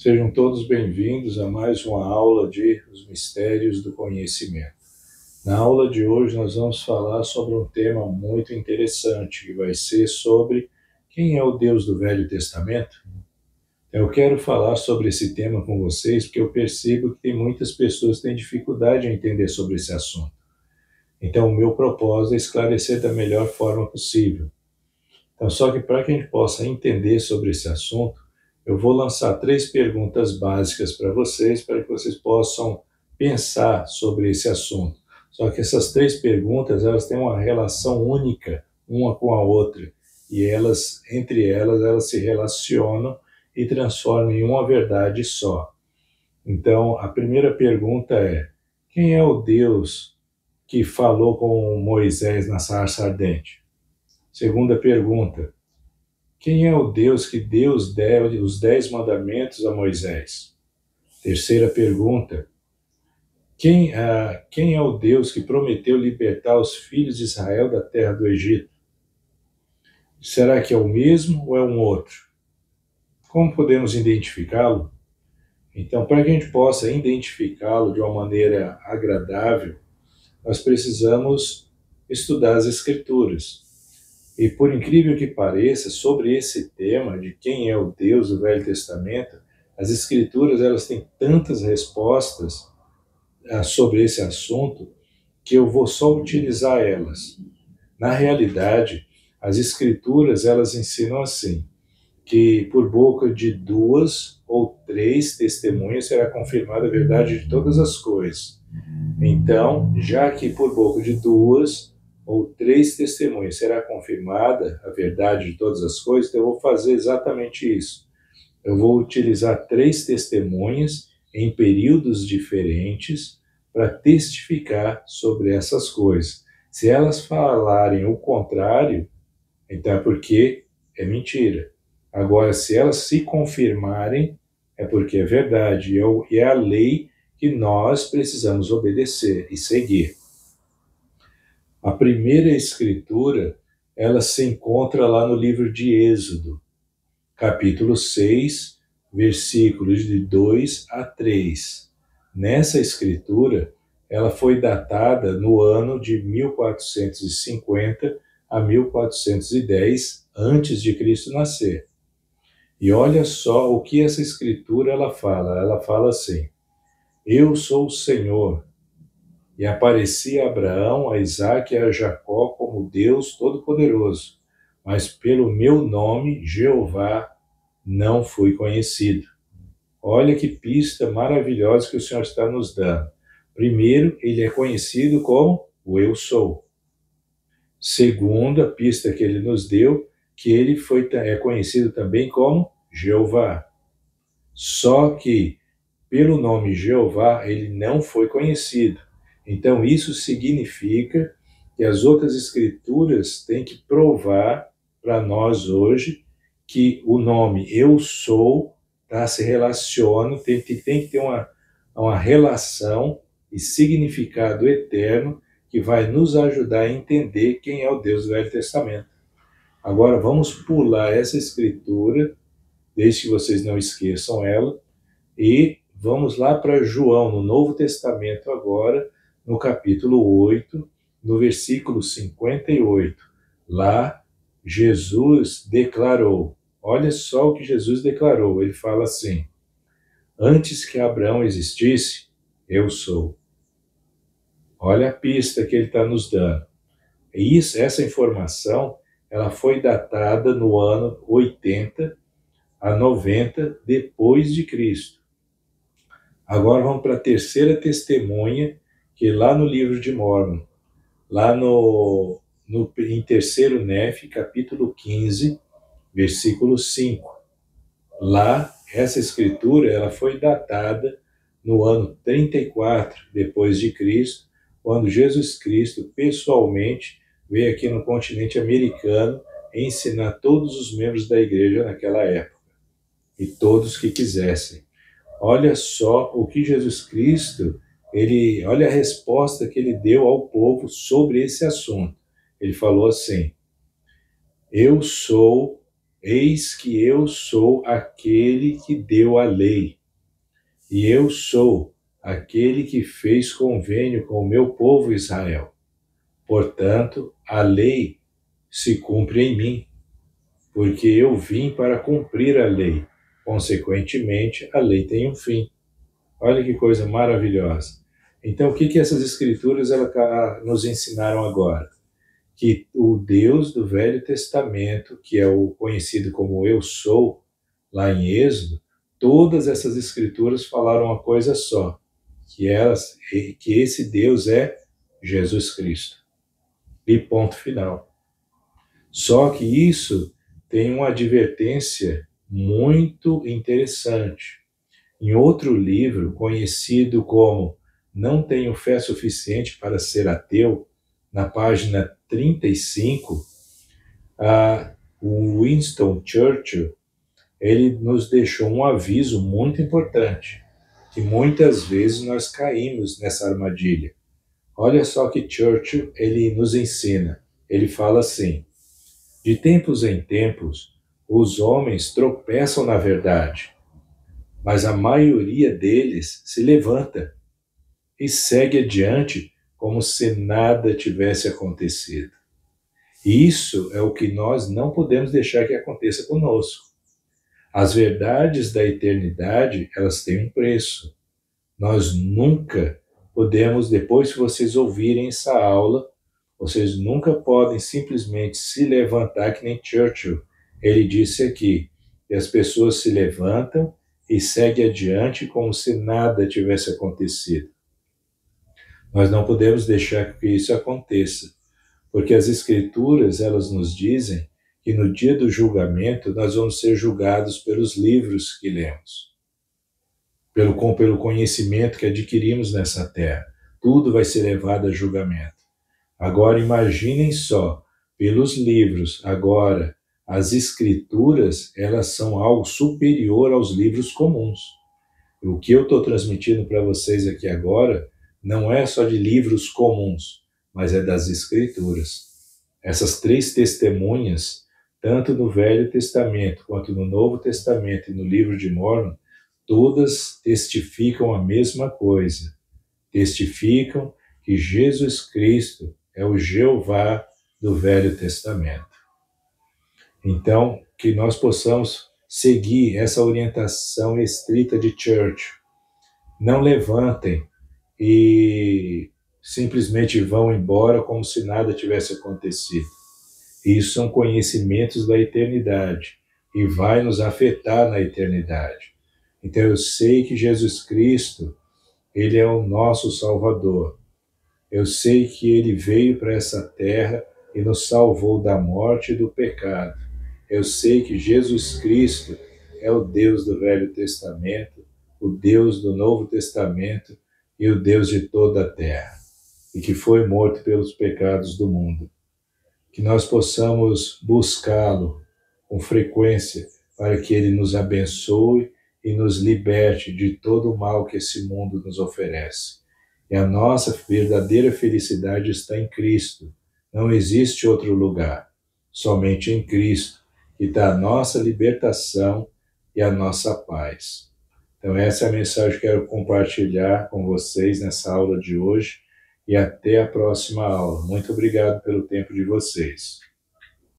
Sejam todos bem-vindos a mais uma aula de Os Mistérios do Conhecimento. Na aula de hoje nós vamos falar sobre um tema muito interessante, que vai ser sobre quem é o Deus do Velho Testamento. Eu quero falar sobre esse tema com vocês porque eu percebo que tem muitas pessoas que têm dificuldade em entender sobre esse assunto. Então o meu propósito é esclarecer da melhor forma possível. Então, só que para que a gente possa entender sobre esse assunto, eu vou lançar 3 perguntas básicas para que vocês possam pensar sobre esse assunto. Só que essas 3 perguntas, elas têm uma relação única uma com a outra, e entre elas se relacionam e transformam em uma verdade só. Então, a primeira pergunta é: quem é o Deus que falou com Moisés na sarça ardente? Segunda pergunta: quem é o Deus que Deus deu os 10 mandamentos a Moisés? Terceira pergunta: quem é o Deus que prometeu libertar os filhos de Israel da terra do Egito? Será que é o mesmo ou é um outro? Como podemos identificá-lo? Então, para que a gente possa identificá-lo de uma maneira agradável, nós precisamos estudar as Escrituras. E por incrível que pareça, sobre esse tema de quem é o Deus do Velho Testamento, as Escrituras elas têm tantas respostas sobre esse assunto que eu vou só utilizar elas. Na realidade, as Escrituras elas ensinam assim, que por boca de 2 ou 3 testemunhas será confirmada a verdade de todas as coisas. Então, já que por boca de 2 ou 3 testemunhas será confirmada a verdade de todas as coisas, então eu vou fazer exatamente isso. Eu vou utilizar 3 testemunhas em períodos diferentes para testificar sobre essas coisas. Se elas falarem o contrário, então é porque é mentira. Agora, se elas se confirmarem, é porque é verdade, e é a lei que nós precisamos obedecer e seguir. A primeira escritura, ela se encontra lá no livro de Êxodo, capítulo 6, versículos de 2 a 3. Nessa escritura, ela foi datada no ano de 1450 a 1410 antes de Cristo nascer. E olha só o que essa escritura ela fala. Ela fala assim: eu sou o Senhor, e apareci a Abraão, a Isaque e a Jacó como Deus Todo-Poderoso, mas pelo meu nome, Jeová, não fui conhecido. Olha que pista maravilhosa que o Senhor está nos dando. Primeiro, ele é conhecido como o Eu Sou. Segunda pista que ele nos deu, que ele é conhecido também como Jeová. Só que, pelo nome Jeová, ele não foi conhecido. Então, isso significa que as outras escrituras têm que provar para nós hoje que o nome Eu Sou se relaciona, tem que ter uma relação e significado eterno que vai nos ajudar a entender quem é o Deus do Velho Testamento. Agora, vamos pular essa escritura, desde que vocês não esqueçam ela, e vamos lá para João, no Novo Testamento agora, no capítulo 8, no versículo 58. Lá, Jesus declarou, olha só o que Jesus declarou, ele fala assim: antes que Abraão existisse, eu sou. Olha a pista que ele está nos dando. E essa informação, ela foi datada no ano 80 a 90 depois de Cristo. Agora vamos para a terceira testemunha, que lá no livro de Mórmon, lá em terceiro Nefe, capítulo 15, versículo 5. Lá, essa escritura ela foi datada no ano 34 depois de Cristo, quando Jesus Cristo pessoalmente veio aqui no continente americano ensinar todos os membros da igreja naquela época, e todos que quisessem. Olha só o que Jesus Cristo, olha a resposta que ele deu ao povo sobre esse assunto. Ele falou assim: eu sou eis que eu sou aquele que deu a lei, e eu sou aquele que fez convênio com o meu povo Israel. Portanto, a lei se cumpre em mim, porque eu vim para cumprir a lei. Consequentemente, a lei tem um fim. Olha que coisa maravilhosa. Então, o que essas escrituras nos ensinaram agora? Que o Deus do Velho Testamento, que é o conhecido como Eu Sou, lá em Êxodo, todas essas escrituras falaram uma coisa só, que esse Deus é Jesus Cristo. E ponto final. Só que isso tem uma advertência muito interessante. Em outro livro, conhecido como Não Tenho Fé Suficiente para Ser Ateu, na página 35, o Winston Churchill, ele nos deixou um aviso muito importante, que muitas vezes nós caímos nessa armadilha. Olha só que Churchill ele nos ensina. Ele fala assim: de tempos em tempos, os homens tropeçam na verdade, mas a maioria deles se levanta e segue adiante como se nada tivesse acontecido. Isso é o que nós não podemos deixar que aconteça conosco. As verdades da eternidade, elas têm um preço. Nós nunca podemos, depois que vocês ouvirem essa aula, vocês nunca podem simplesmente se levantar, que nem Churchill. Ele disse aqui, que as pessoas se levantam e seguem adiante como se nada tivesse acontecido. Nós não podemos deixar que isso aconteça, porque as Escrituras, elas nos dizem que no dia do julgamento nós vamos ser julgados pelos livros que lemos, pelo conhecimento que adquirimos nessa terra. Tudo vai ser levado a julgamento. Agora imaginem só, pelos livros, agora as Escrituras, elas são algo superior aos livros comuns. O que eu estou transmitindo para vocês aqui agora não é só de livros comuns, mas é das Escrituras. Essas três testemunhas, tanto no Velho Testamento quanto no Novo Testamento e no livro de Mórmon, todas testificam a mesma coisa. Testificam que Jesus Cristo é o Jeová do Velho Testamento. Então, que nós possamos seguir essa orientação estrita de Churchill. Não levantem e simplesmente vão embora como se nada tivesse acontecido. Isso são conhecimentos da eternidade e vai nos afetar na eternidade. Então eu sei que Jesus Cristo, ele é o nosso Salvador. Eu sei que ele veio para essa terra e nos salvou da morte e do pecado. Eu sei que Jesus Cristo é o Deus do Velho Testamento, o Deus do Novo Testamento e o Deus de toda a terra, e que foi morto pelos pecados do mundo. Que nós possamos buscá-lo com frequência para que ele nos abençoe e nos liberte de todo o mal que esse mundo nos oferece. E a nossa verdadeira felicidade está em Cristo. Não existe outro lugar. Somente em Cristo que está a nossa libertação e a nossa paz. Então essa é a mensagem que eu quero compartilhar com vocês nessa aula de hoje e até a próxima aula. Muito obrigado pelo tempo de vocês.